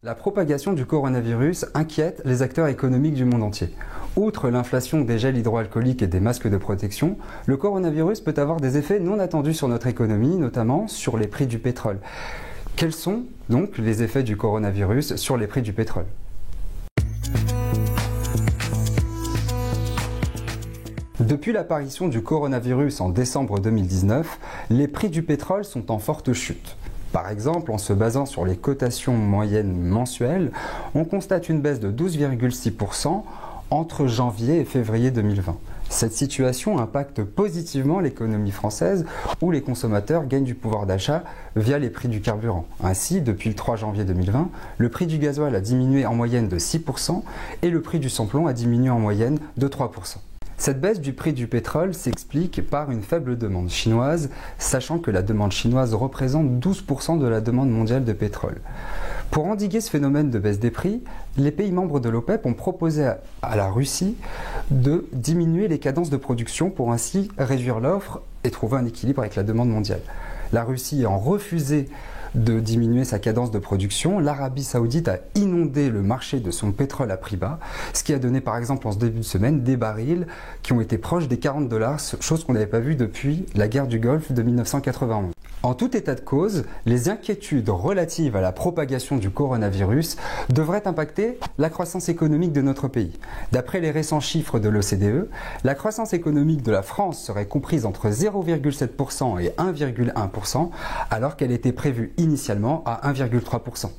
La propagation du coronavirus inquiète les acteurs économiques du monde entier. Outre l'inflation des gels hydroalcooliques et des masques de protection, le coronavirus peut avoir des effets non attendus sur notre économie, notamment sur les prix du pétrole. Quels sont donc les effets du coronavirus sur les prix du pétrole ? Depuis l'apparition du coronavirus en décembre 2019, les prix du pétrole sont en forte chute. Par exemple, en se basant sur les cotations moyennes mensuelles, on constate une baisse de 12,6% entre janvier et février 2020. Cette situation impacte positivement l'économie française où les consommateurs gagnent du pouvoir d'achat via les prix du carburant. Ainsi, depuis le 3 janvier 2020, le prix du gasoil a diminué en moyenne de 6% et le prix du sans-plomb a diminué en moyenne de 3%. Cette baisse du prix du pétrole s'explique par une faible demande chinoise, sachant que la demande chinoise représente 12% de la demande mondiale de pétrole. Pour endiguer ce phénomène de baisse des prix, les pays membres de l'OPEP ont proposé à la Russie de diminuer les cadences de production pour ainsi réduire l'offre et trouver un équilibre avec la demande mondiale. La Russie ayant refusé de diminuer sa cadence de production, l'Arabie Saoudite a inondé le marché de son pétrole à prix bas, ce qui a donné par exemple en ce début de semaine des barils qui ont été proches des $40, chose qu'on n'avait pas vue depuis la guerre du Golfe de 1991. En tout état de cause, les inquiétudes relatives à la propagation du coronavirus devraient impacter la croissance économique de notre pays. D'après les récents chiffres de l'OCDE, la croissance économique de la France serait comprise entre 0,7% et 1,1%, alors qu'elle était prévue initialement à 1,3%.